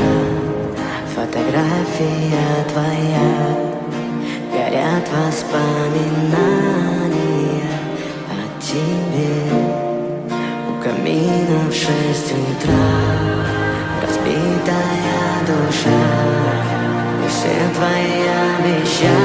утра. Фотография твоя, горят воспоминания о тебе. У камина в 6 утра разбитая душа, и все твои обещания